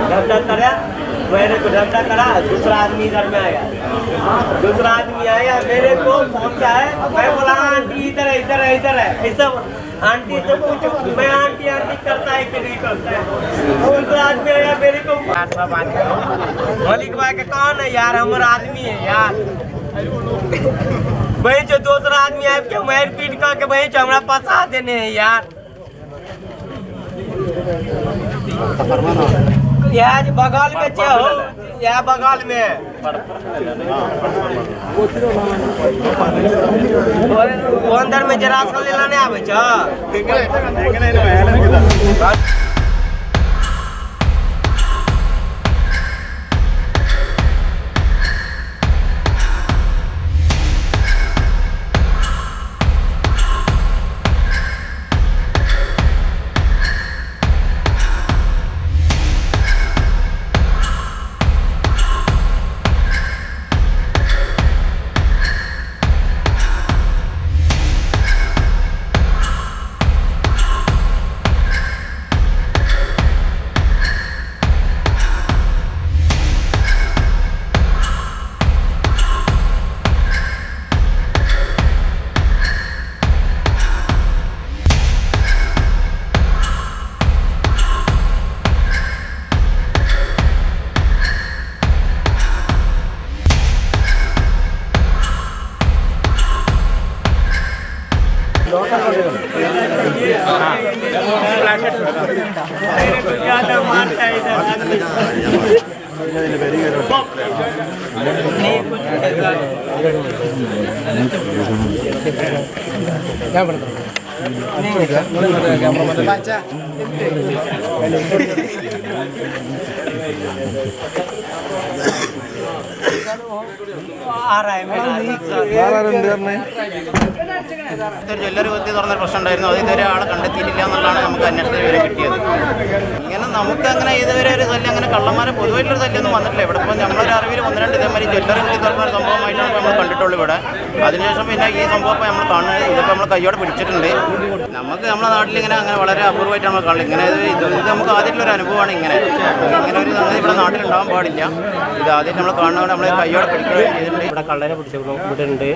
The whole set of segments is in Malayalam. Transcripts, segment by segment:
धंधा करा, मेरे को धंधा करा, दूसरा आदमी इधर में आया, दूसरा आदमी आया मेरे को फोन किया है, मैं बोला आंटी इधर है इधर है इधर है, ऐसा आंटी से पूछो, मैं आंटी आंटी करता है कि नहीं करता है। दूसरा आदमी आया मेरे को, मलिक भाई का कौन है यार, हमारा आदमी है यार। भाई जो दूसरा आदमी आया क्यों मैं पीट करके भाई जो हमारा फंसा देने हैं यार। यार बगल में हो, या बगल में वो अंदर में जरा सा ले लाने आवे छ। आ रहा है ജ്വല്ലറി കൊത്തി തുറന്നൊരു പ്രശ്നം ഉണ്ടായിരുന്നു. അത് ഇതുവരെ ആളെ കണ്ടെത്തിയിട്ടില്ല എന്നുള്ളതാണ് നമുക്ക് അന്വേഷണത്തിൽ വരെ കിട്ടിയത്. ഇങ്ങനെ നമുക്ക് അങ്ങനെ ഇതുവരെ ഒരു ശല്യം, അങ്ങനെ കള്ളന്മാരെ പൊതുവായിട്ടൊരു ശല്യമൊന്നും വന്നിട്ടില്ല. ഇവിടെ ഇപ്പോൾ നമ്മളൊരു അറിവിൽ 1-2 ഇതേമാതിരി ജ്വല്ലറി കൊത്തി തുറന്ന ഒരു സംഭവമായിട്ടാണ് നമ്മൾ കണ്ടിട്ടുള്ളൂ ഇവിടെ. അതിനുശേഷം പിന്നെ ഈ സംഭവം ഇപ്പോൾ നമ്മൾ കാണുന്നത് ഇതിപ്പോൾ നമ്മൾ കയ്യോടെ പിടിച്ചിട്ടുണ്ട്. നമുക്ക് നമ്മുടെ നാട്ടിൽ ഇങ്ങനെ അങ്ങനെ വളരെ അപൂർവമായിട്ട് നമ്മൾ കാണുന്നത്. ഇങ്ങനെ ഇത് നമുക്ക് ആദ്യമായിട്ടുള്ളൊരു അനുഭവമാണ്. ഇങ്ങനെ ഒരു സംഗതി ഇവിടെ നാട്ടിലുണ്ടാകാൻ പാടില്ല. ഇത് ആദ്യം നമ്മൾ കാണുന്നതുകൊണ്ട് നമ്മൾ കയ്യോടെ പിടിക്കുകയും ചെയ്തിട്ടുണ്ട്. ഇവിടെ കള്ളനെ പിടിച്ചിരിക്കണം, ഇവിടെ ഉണ്ട്,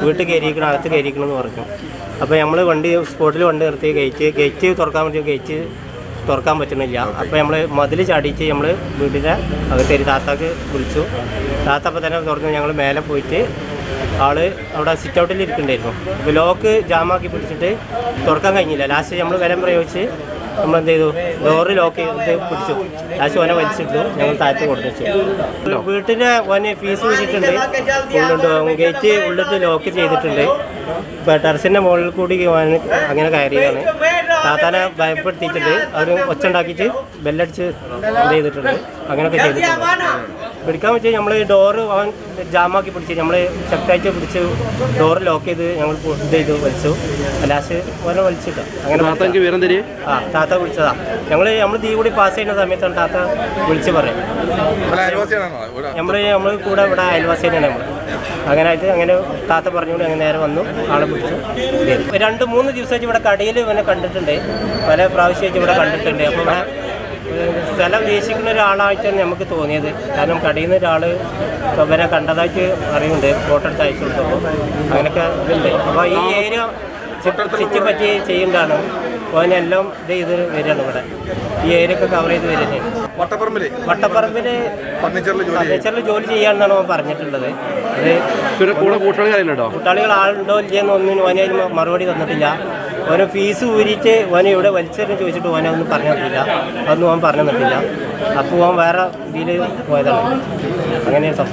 വീട്ടിൽ കയറിയിരിക്കണം, അകത്ത് കയറിയിരിക്കണം എന്ന് പറഞ്ഞു. അപ്പോൾ നമ്മൾ വണ്ടി സ്പോട്ടിൽ വണ്ടി നിർത്തി ഗേറ്റ് തുറക്കാൻ പറ്റും, ഗേറ്റ് തുറക്കാൻ പറ്റുന്നില്ല. അപ്പോൾ നമ്മൾ മതിൽ ചാടിച്ച് നമ്മൾ വീട്ടിലെ അകത്തേരി താത്താക്ക് വിളിച്ചു. താത്ത അപ്പോൾ തന്നെ തുറന്ന് ഞങ്ങൾ മേലെ പോയിട്ട് ആള് അവിടെ സിറ്റ് ഔട്ടിൽ ഇരിക്കുന്നുണ്ടായിരുന്നു. അപ്പോൾ ലോക്ക് ജാമാക്കി പിടിച്ചിട്ട് തുറക്കാൻ കഴിഞ്ഞില്ല. ലാസ്റ്റ് നമ്മൾ ബലം പ്രയോഗിച്ച് നമ്മൾ എന്ത് ചെയ്തു, ഡോറ് ലോക്ക് ചെയ്ത് പിടിച്ചു. ലാസ്റ്റ് ഓനെ വലിച്ചിട്ടു, ഞങ്ങൾ താഴത്ത് കൊടുത്തു. വീട്ടിൻ്റെ ഓന് ഫീസ് വെച്ചിട്ടുണ്ട്, ഗേറ്റ് ഉള്ളിട്ട് ലോക്ക് ചെയ്തിട്ടുണ്ട്. ഇപ്പോൾ ടെറസിൻ്റെ മുകളിൽ കൂടി അങ്ങനെ കയറിയതാണ്. താത്താനെ ഭയപ്പെടുത്തിയിട്ടുണ്ട്. അവർ ഒച്ച ഉണ്ടാക്കിയിട്ട് ബെല്ലടിച്ച് ഇത് ചെയ്തിട്ടുണ്ട്. അങ്ങനെയൊക്കെ ചെയ്തിട്ടുണ്ട്. പിടിക്കാൻ വെച്ചാൽ നമ്മൾ ഡോറ് അവൻ ജാമാക്കി പിടിച്ച് നമ്മൾ ശക്തമായിട്ട് പിടിച്ച് ഡോറ് ലോക്ക് ചെയ്ത് ഞങ്ങൾ ഇത് ചെയ്തു വലിച്ചു. ലാസ്റ്റ് ഓനെ വലിച്ചിട്ട് അങ്ങനെ താത്ത വിളിച്ചതാ. നമ്മൾ തീ കൂടി പാസ് ചെയ്യുന്ന സമയത്താണ് താത്ത വിളിച്ച് പറയും. നമ്മൾ കൂടെ ഇവിടെ അയൽവാസി തന്നെയാണ് നമ്മൾ. അങ്ങനെ ആയിട്ട് അങ്ങനെ താത്ത പറഞ്ഞുകൊണ്ട് അങ്ങനെ നേരെ വന്നു, ആളെ പിടിച്ചു. 2-3 ദിവസമായിട്ട് ഇവിടെ കടയിൽ ഇവനെ കണ്ടിട്ടുണ്ട്, പല പ്രാവശ്യമായിട്ട് ഇവിടെ കണ്ടിട്ടുണ്ട്. അപ്പോൾ ഇവിടെ സ്ഥലം വീക്ഷിക്കുന്ന ഒരാളായിട്ടാണ് നമുക്ക് തോന്നിയത്. കാരണം കടയിൽ നിന്ന് ഒരാൾ ഇവനെ കണ്ടതായിട്ട് അറിയുന്നുണ്ട്, ഫോട്ടോ എടുത്ത് അയച്ചു കൊടുത്തപ്പോൾ അങ്ങനെയൊക്കെ ഇതുണ്ട്. അപ്പോൾ ഈ ഏരിയ ചുറ്റിപ്പറ്റി ചെയ്യുന്നതാണ്. ഓനെല്ലാം ഇത് ചെയ്ത് വരികയാണ് ഇവിടെ. ഈ ഏരിയ ഒക്കെ കവർ ചെയ്ത് വരുന്നത്. വട്ടപ്പറമ്പിൽ ഫർണിച്ചറിൽ ജോലി ചെയ്യാമെന്നാണ് അവൻ പറഞ്ഞിട്ടുള്ളത്. അത് കൂട്ടാളികൾ ആളുണ്ടോ ഇല്ലയെന്ന് ഒന്നിനും ഓനെ അതിന് മറുപടി തന്നിട്ടില്ല. ഓരോ ഫീസ് ഊരിയിട്ട് ഓനെ ഇവിടെ വലിച്ചെറിഞ്ഞ് ചോദിച്ചിട്ട് ഓനെ ഒന്നും പറഞ്ഞു തന്നിട്ടില്ല. അതൊന്നും ഓൻ പറഞ്ഞു തന്നിട്ടില്ല. അപ്പോൾ ഓൻ വേറെ ഇതിൽ പോയതാണ്. അങ്ങനെ